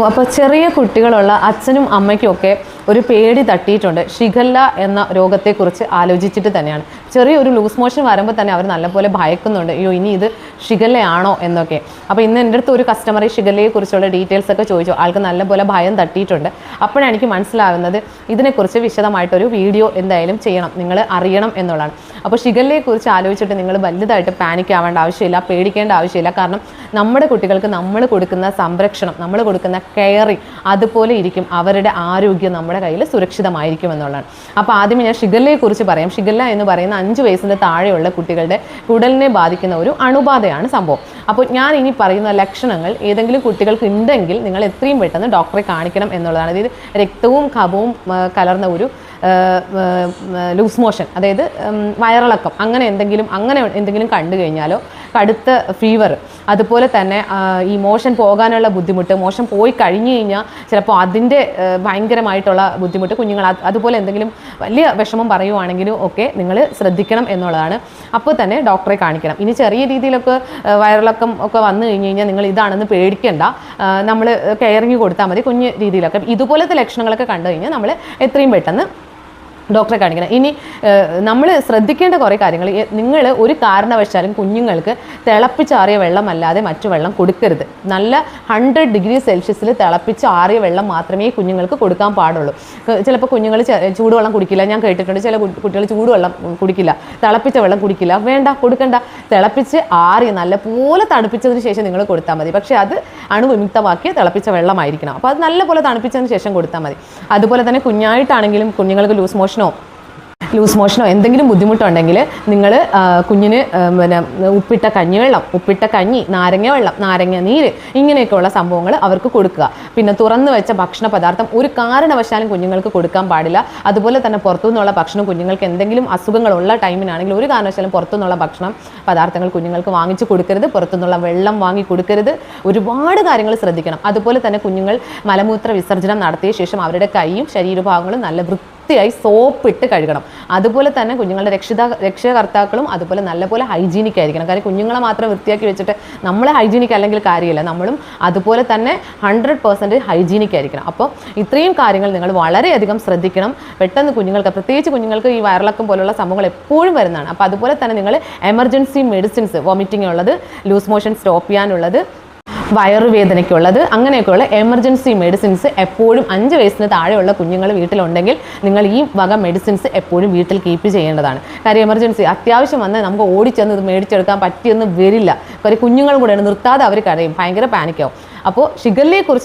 അപ്പോൾ ചെറിയ കുട്ടികളുള്ള അച്ഛനും അമ്മയ്ക്കും ഒക്കെ ഒരു പേടി തട്ടിയിട്ടുണ്ട് ഷിഗല്ല എന്ന രോഗത്തെക്കുറിച്ച് ആലോചിച്ചിട്ട് തന്നെയാണ്. ചെറിയൊരു ലൂസ് മോഷൻ വരുമ്പോൾ തന്നെ അവർ നല്ലപോലെ ഭയക്കുന്നുണ്ട്, അയ്യോ ഇനി ഇത് ഷിഗല്ലയാണോ എന്നൊക്കെ. അപ്പോൾ ഇന്ന് എൻ്റെ അടുത്ത് ഒരു കസ്റ്റമർ ഈ ഷിഗല്ലയെക്കുറിച്ചുള്ള ഡീറ്റെയിൽസ് ഒക്കെ ചോദിച്ചു. ആൾക്ക് നല്ലപോലെ ഭയം തട്ടിയിട്ടുണ്ട്. അപ്പോഴാണ് എനിക്ക് മനസ്സിലാവുന്നത് ഇതിനെക്കുറിച്ച് വിശദമായിട്ടൊരു വീഡിയോ എന്തായാലും ചെയ്യണം, നിങ്ങൾ അറിയണം എന്നുള്ളതാണ്. അപ്പോൾ ഷിഗല്ലയെക്കുറിച്ച് ആലോചിച്ചിട്ട് നിങ്ങൾ വലുതായിട്ട് പാനിക് ആവേണ്ട ആവശ്യമില്ല, പേടിക്കേണ്ട ആവശ്യമില്ല. കാരണം നമ്മുടെ കുട്ടികൾക്ക് നമ്മൾ കൊടുക്കുന്ന സംരക്ഷണം, നമ്മൾ കൊടുക്കുന്ന കെയറിങ് അതുപോലെ ഇരിക്കും അവരുടെ ആരോഗ്യം നമ്മുടെ കയ്യിൽ സുരക്ഷിതമായിരിക്കും എന്നുള്ളതാണ്. അപ്പോൾ ആദ്യമേ ഞാൻ ഷിഗല്ലയെക്കുറിച്ച് പറയാം. ഷിഗല്ല എന്ന് പറയുന്ന 5 വയസ്സിന് താഴെയുള്ള കുട്ടികളുടെ കുടലിനെ ബാധിക്കുന്ന ഒരു അണുബാധയാണ് സംഭവം. അപ്പോൾ ഞാൻ ഇനി പറയുന്ന ലക്ഷണങ്ങൾ ഏതെങ്കിലും കുട്ടികൾക്ക് ഉണ്ടെങ്കിൽ നിങ്ങൾ എത്രയും പെട്ടെന്ന് ഡോക്ടറെ കാണിക്കണം എന്നുള്ളതാണ്. അതായത് രക്തവും കഫവും കലർന്ന ഒരു ലൂസ് മോഷൻ, അതായത് വയറിളക്കം അങ്ങനെ എന്തെങ്കിലും കണ്ടു കഴിഞ്ഞാലോ, കടുത്ത ഫീവർ, അതുപോലെ തന്നെ ഈ മോഷൻ പോകാനുള്ള ബുദ്ധിമുട്ട്, മോഷൻ പോയി കഴിഞ്ഞു കഴിഞ്ഞാൽ ചിലപ്പോൾ അതിൻ്റെ ഭയങ്കരമായിട്ടുള്ള ബുദ്ധിമുട്ട് കുഞ്ഞുങ്ങൾ, അതുപോലെ എന്തെങ്കിലും വലിയ വിഷമം പറയുവാണെങ്കിലും ഒക്കെ നിങ്ങൾ ശ്രദ്ധിക്കണം എന്നുള്ളതാണ്. അപ്പോൾ തന്നെ ഡോക്ടറെ കാണിക്കണം. ഇനി ചെറിയ രീതിയിലൊക്കെ വയറിളക്കം ഒക്കെ വന്നു കഴിഞ്ഞ് കഴിഞ്ഞാൽ നിങ്ങൾ ഇതാണെന്ന് പേടിക്കേണ്ട, നമ്മൾ കെയറിങ് കൊടുത്താൽ മതി. കുഞ്ഞു രീതിയിലൊക്കെ ഇതുപോലത്തെ ലക്ഷണങ്ങളൊക്കെ കണ്ടു കഴിഞ്ഞാൽ നമ്മൾ എത്രയും പെട്ടെന്ന് ഡോക്ടറെ കാണിക്കണം. ഇനി നമ്മൾ ശ്രദ്ധിക്കേണ്ട കുറേ കാര്യങ്ങൾ, നിങ്ങൾ ഒരു കാരണവശാലും കുഞ്ഞുങ്ങൾക്ക് തിളപ്പിച്ചാറിയ വെള്ളമല്ലാതെ മറ്റു വെള്ളം കൊടുക്കരുത്. നല്ല 100 ഡിഗ്രി സെൽഷ്യസിൽ തിളപ്പിച്ച് ആറിയ വെള്ളം മാത്രമേ കുഞ്ഞുങ്ങൾക്ക് കൊടുക്കാൻ പാടുള്ളൂ. ചിലപ്പോൾ കുഞ്ഞുങ്ങൾ ചൂടുവെള്ളം കുടിക്കില്ല, ഞാൻ കേട്ടിട്ടുണ്ട്. ചില കുട്ടികൾ ചൂടുവെള്ളം കുടിക്കില്ല, തിളപ്പിച്ച വെള്ളം കുടിക്കില്ല. വേണ്ട, കൊടുക്കണ്ട. തിളപ്പിച്ച് ആറി നല്ലപോലെ തണുപ്പിച്ചതിന് ശേഷം നിങ്ങൾ കൊടുത്താൽ മതി. പക്ഷേ അത് അണുവിമുക്തമാക്കിയ തിളപ്പിച്ച വെള്ളമായിരിക്കണം. അപ്പോൾ അത് നല്ലപോലെ തണുപ്പിച്ചതിന് ശേഷം കൊടുത്താൽ മതി. അതുപോലെ തന്നെ കുഞ്ഞായിട്ടാണെങ്കിലും കുഞ്ഞുങ്ങൾക്ക് ലൂസ് മോഷനോ എന്തെങ്കിലും ബുദ്ധിമുട്ടുണ്ടെങ്കിൽ നിങ്ങൾ കുഞ്ഞിന് പിന്നെ ഉപ്പിട്ട കഞ്ഞി, നാരങ്ങ വെള്ളം, നാരങ്ങ നീര്, ഇങ്ങനെയൊക്കെയുള്ള സംഭവങ്ങൾ അവർക്ക് കൊടുക്കുക. പിന്നെ തുറന്നു വെച്ച ഭക്ഷണ പദാർത്ഥം ഒരു കാരണവശാലും കുഞ്ഞുങ്ങൾക്ക് കൊടുക്കാൻ പാടില്ല. അതുപോലെ തന്നെ പുറത്തുനിന്നുള്ള ഭക്ഷണം, കുഞ്ഞുങ്ങൾക്ക് എന്തെങ്കിലും അസുഖങ്ങളുള്ള ടൈമിനാണെങ്കിൽ ഒരു കാരണവശാലും പുറത്തുനിന്നുള്ള ഭക്ഷണം പദാർത്ഥങ്ങൾ കുഞ്ഞുങ്ങൾക്ക് വാങ്ങിച്ചു കൊടുക്കരുത്. പുറത്തുനിന്നുള്ള വെള്ളം വാങ്ങി കൊടുക്കരുത്. ഒരുപാട് കാര്യങ്ങൾ ശ്രദ്ധിക്കണം. അതുപോലെ തന്നെ കുഞ്ഞുങ്ങൾ മലമൂത്ര വിസർജനം നടത്തിയ ശേഷം അവരുടെ കൈയും ശരീരഭാഗങ്ങളും നല്ല വൃത്തിയായി സോപ്പിട്ട് കഴുകണം. അതുപോലെ തന്നെ കുഞ്ഞുങ്ങളുടെ രക്ഷകർത്താക്കളും അതുപോലെ നല്ലപോലെ ഹൈജീനിക് ആയിരിക്കണം. കാര്യം കുഞ്ഞുങ്ങളെ മാത്രം വൃത്തിയാക്കി വെച്ചിട്ട് നമ്മൾ ഹൈജീനിക് അല്ലെങ്കിൽ കാര്യമില്ല. നമ്മളും അതുപോലെ തന്നെ 100% ഹൈജീനിക് ആയിരിക്കണം. അപ്പോൾ ഇത്രയും കാര്യങ്ങൾ നിങ്ങൾ വളരെയധികം ശ്രദ്ധിക്കണം. പെട്ടെന്ന് കുഞ്ഞുങ്ങൾക്ക്, പ്രത്യേകിച്ച് കുഞ്ഞുങ്ങൾക്ക് ഈ വയറിളക്കം പോലുള്ള സംഭവങ്ങൾ എപ്പോഴും വരുന്നതാണ്. അപ്പോൾ അതുപോലെ തന്നെ നിങ്ങൾ എമർജൻസി മെഡിസിൻസ്, വോമിറ്റിംഗ് ഉള്ളത്, ലൂസ് മോഷൻ സ്റ്റോപ്പ് ചെയ്യാനുള്ളത്, വയറുവേദനയ്ക്കുള്ളത്, അങ്ങനെയൊക്കെയുള്ള എമർജൻസി മെഡിസിൻസ് എപ്പോഴും 5 വയസ്സിന് താഴെയുള്ള കുഞ്ഞുങ്ങൾ വീട്ടിലുണ്ടെങ്കിൽ നിങ്ങൾ ഈ വക മെഡിസിൻസ് എപ്പോഴും വീട്ടിൽ കീപ്പ് ചെയ്യേണ്ടതാണ്. കാര്യം എമർജൻസി അത്യാവശ്യം വന്നാൽ നമുക്ക് ഓടിച്ചെന്ന് ഇത് മേടിച്ചെടുക്കാൻ പറ്റിയെന്ന് വരില്ല. കാര്യം കുഞ്ഞുങ്ങളും കൂടെയാണ്, നിർത്താതെ അവർ കരയും, ഭയങ്കര പാനിക്കാവും. അപ്പോൾ ഷിഗല്ലയെക്കുറിച്ച്